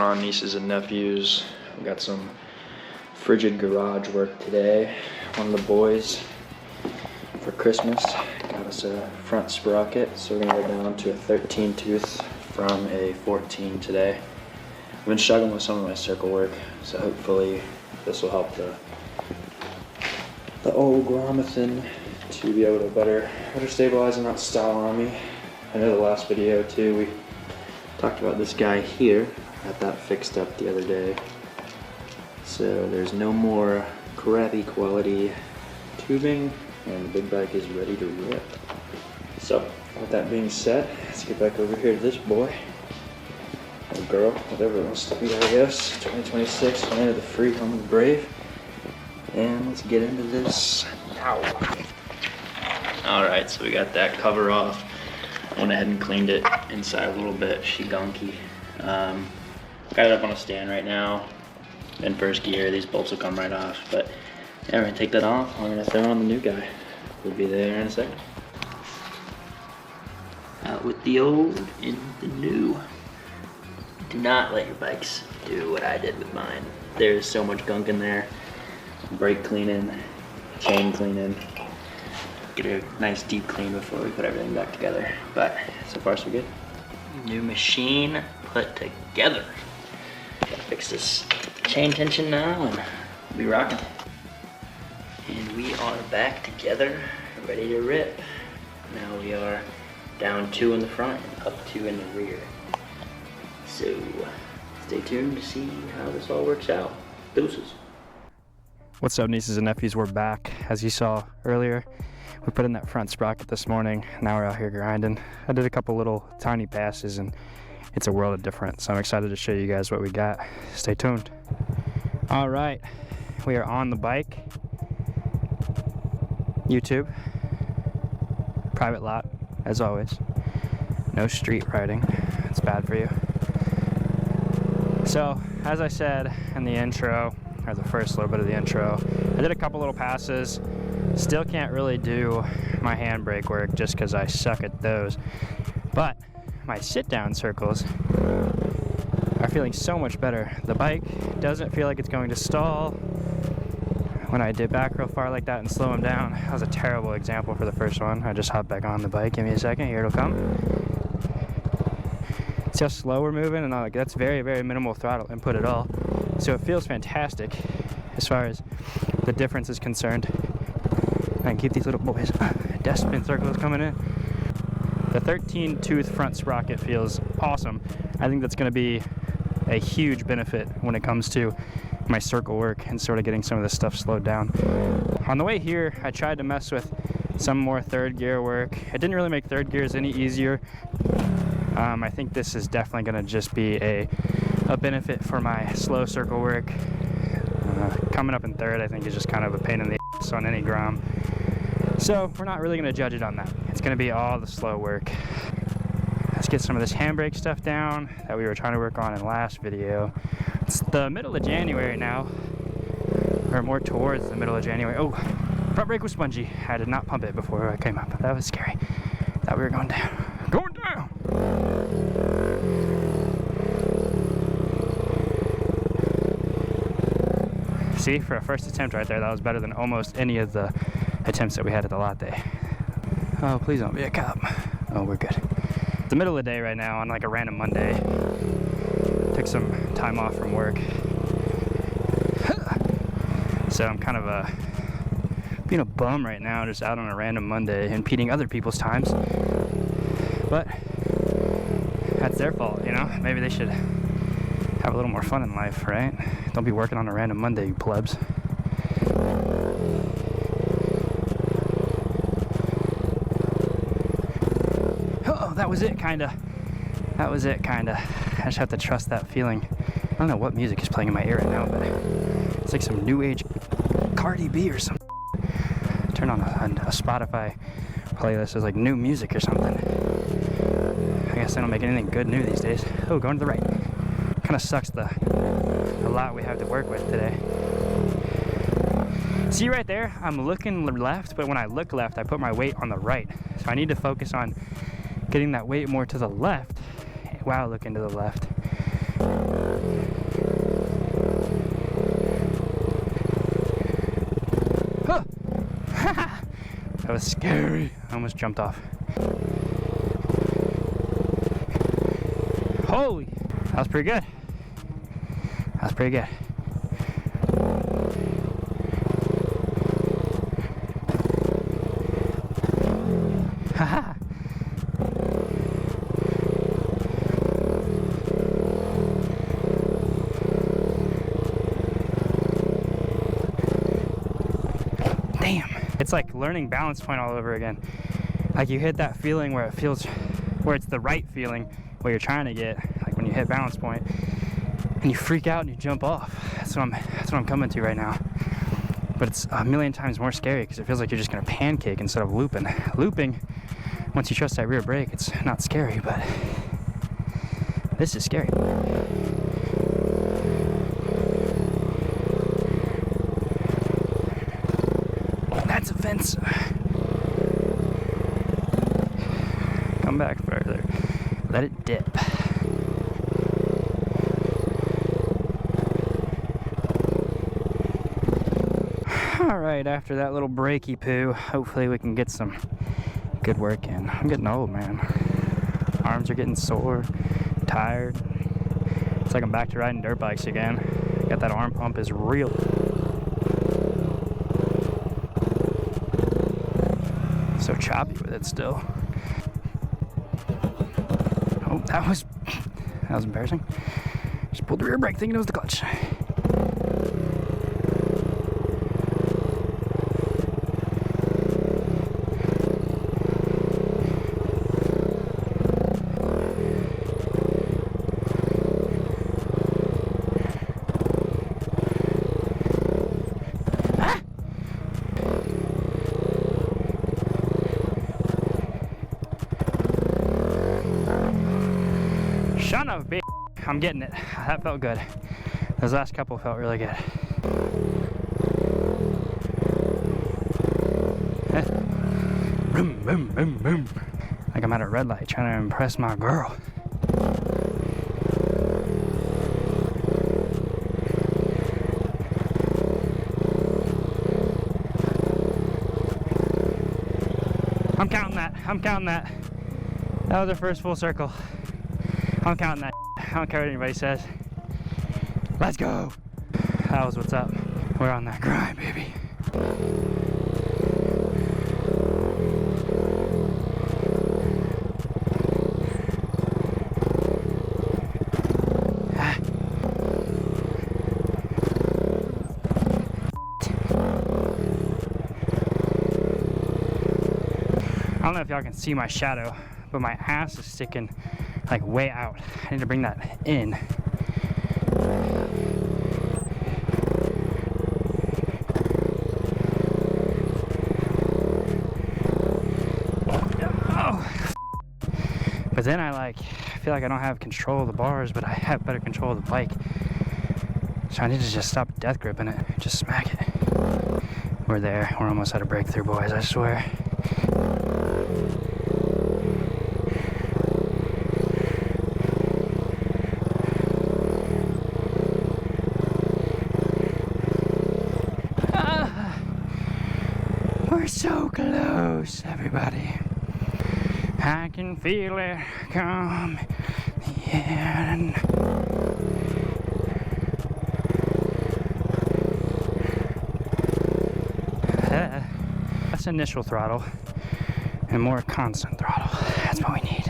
on, nieces and nephews. We got some frigid garage work today. One of the boys for Christmas got us a front sprocket, so we're gonna go down to a 13 tooth from a 14 today. I've been struggling with some of my circle work, so hopefully this will help the old Gromathan to be able to better stabilize and not stall on me. I know the last video too, we talked about this guy here. I had that fixed up the other day. So there's no more crappy quality tubing, and the big bike is ready to rip. So with that being said, let's get back over here to this boy, or girl, whatever it wants to be, I guess. 2026, land of the free, home of the brave. And let's get into this now. Alright, so we got that cover off. I went ahead and cleaned it inside a little bit, she gonky. Got it up on a stand right now. In first gear, these bolts will come right off. But yeah, we're gonna take that off. I'm gonna throw on the new guy. We'll be there in a second. Out with the old, in the new. Do not let your bikes do what I did with mine. There's so much gunk in there. Brake cleaning, chain cleaning. Get a nice deep clean before we put everything back together. But so far so good. New machine put together. Gotta fix this chain tension now and we'll be rocking. And we are back together, ready to rip. Now we are down 2 in the front and up 2 in the rear. So stay tuned to see how this all works out. Deuces. What's up, nieces and nephews? We're back. As you saw earlier, we put in that front sprocket this morning. Now we're out here grinding. I did a couple little tiny passes and it's a world of difference. So I'm excited to show you guys what we got. Stay tuned. All right, we are on the bike. YouTube, private lot, as always. No street riding, it's bad for you. So, as I said in the intro, or the first little bit of the intro, I did a couple little passes. Still can't really do my handbrake work just because I suck at those. But my sit-down circles are feeling so much better. The bike doesn't feel like it's going to stall. When I did back real far like that and slow them down, that was a terrible example for the first one. I just hopped back on the bike. Give me a second, here it'll come. See how slow we're moving, and that's very, very minimal throttle input at all. So it feels fantastic as far as the difference is concerned. I can keep these little boys. Death spin circles coming in. The 13 tooth front sprocket feels awesome. I think that's going to be a huge benefit when it comes to my circle work and sort of getting some of this stuff slowed down. On the way here, I tried to mess with some more third gear work. It didn't really make third gears any easier. I think this is definitely going to just be a benefit for my slow circle work. Coming up in third, I think, is just kind of a pain in the ass on any grom. So we're not really going to judge it on that. It's going to be all the slow work. Let's get some of this handbrake stuff down that we were trying to work on in the last video. It's the middle of January now, or more towards the middle of January. Oh, front brake was spongy. I did not pump it before I came up. That was scary. Thought we were going down. Going down! See, for a first attempt right there, that was better than almost any of the attempts that we had at the lot day. Oh, please don't be a cop. Oh, we're good. It's the middle of the day right now on like a random Monday. Took some time off from work. So I'm kind of being a bum right now, just out on a random Monday, impeding other people's times. But that's their fault, you know? Maybe they should have a little more fun in life, right? Don't be working on a random Monday, you plebs. Oh, that was it, kinda. That was it, kinda. I just have to trust that feeling. I don't know what music is playing in my ear right now, but it's like some new age Cardi B or something. Turn on a Spotify playlist with like new music or something. I guess they don't make anything good new these days. Oh, going to the right. Kind of sucks the lot we have to work with today. See right there, I'm looking left, but when I look left, I put my weight on the right. So I need to focus on getting that weight more to the left while looking to the left. That was scary. I almost jumped off. Holy, that was pretty good. That was pretty good. Haha. Damn. It's like learning balance point all over again. Like you hit that feeling where it feels, where it's the right feeling, what you're trying to get, like when you hit balance point, and you freak out and you jump off. That's what I'm coming to right now. But it's a million times more scary because it feels like you're just gonna pancake instead of looping. Looping, once you trust that rear brake, it's not scary, but this is scary. That's a fence. Come back further. Let it dip. Alright, after that little brakey poo, hopefully we can get some good work in. I'm getting old, man. Arms are getting sore, tired. It's like I'm back to riding dirt bikes again. Got that arm pump is real. So choppy with it still. Oh, that was embarrassing. Just pulled the rear brake thinking it was the clutch. Son of a bitch. I'm getting it. That felt good. Those last couple felt really good. Boom, boom, boom, boom. Like I'm at a red light trying to impress my girl. I'm counting that. I'm counting that. That was our first full circle. I'm counting that. I don't care what anybody says. Let's go. That was what's up. We're on that grind, baby. I don't know if y'all can see my shadow, but my ass is sticking like way out. I need to bring that in. Oh. But then I feel like I don't have control of the bars, but I have better control of the bike. So I need to just stop death gripping it, just smack it. We're there, we're almost at a breakthrough, boys, I swear. We're so close, everybody. I can feel it come. Yeah. That's initial throttle and more constant throttle. That's what we need.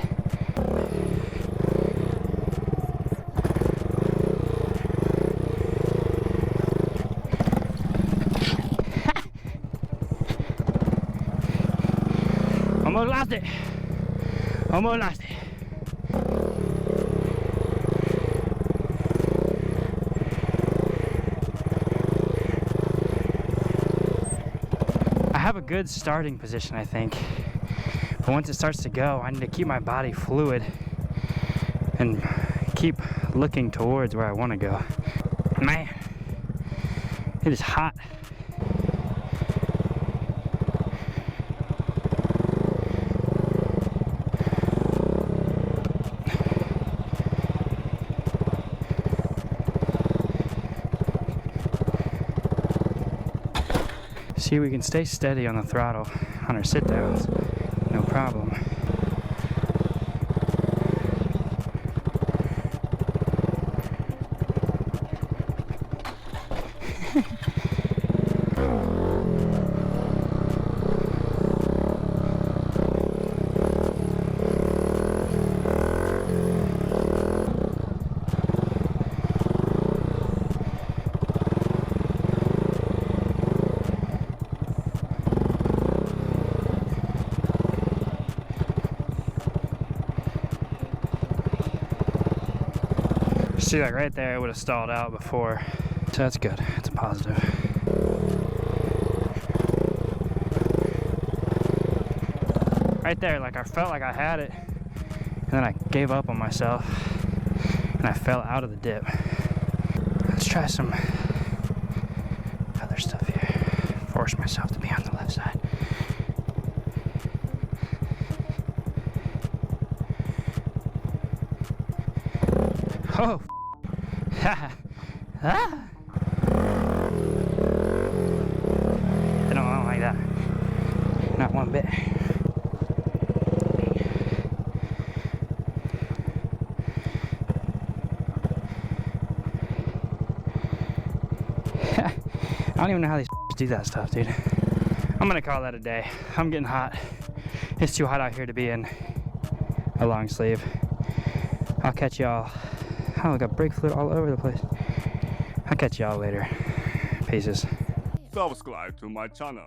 Almost lost it. Almost lost it. I have a good starting position, I think. But once it starts to go, I need to keep my body fluid and keep looking towards where I want to go. Man, it is hot. See, we can stay steady on the throttle on our sit downs, no problem. See, like right there, it would have stalled out before. So that's good, it's a positive. Right there, like I felt like I had it, and then I gave up on myself, and I fell out of the dip. Let's try some other stuff here. Force myself to be on the left side. Oh, ah. I don't like that. Not one bit. I don't even know how these do that stuff, dude. I'm gonna call that a day. I'm getting hot. It's too hot out here to be in a long sleeve. I'll catch y'all. Oh, I got brake fluid all over the place. I'll catch y'all later. Peaces. Subscribe to my channel.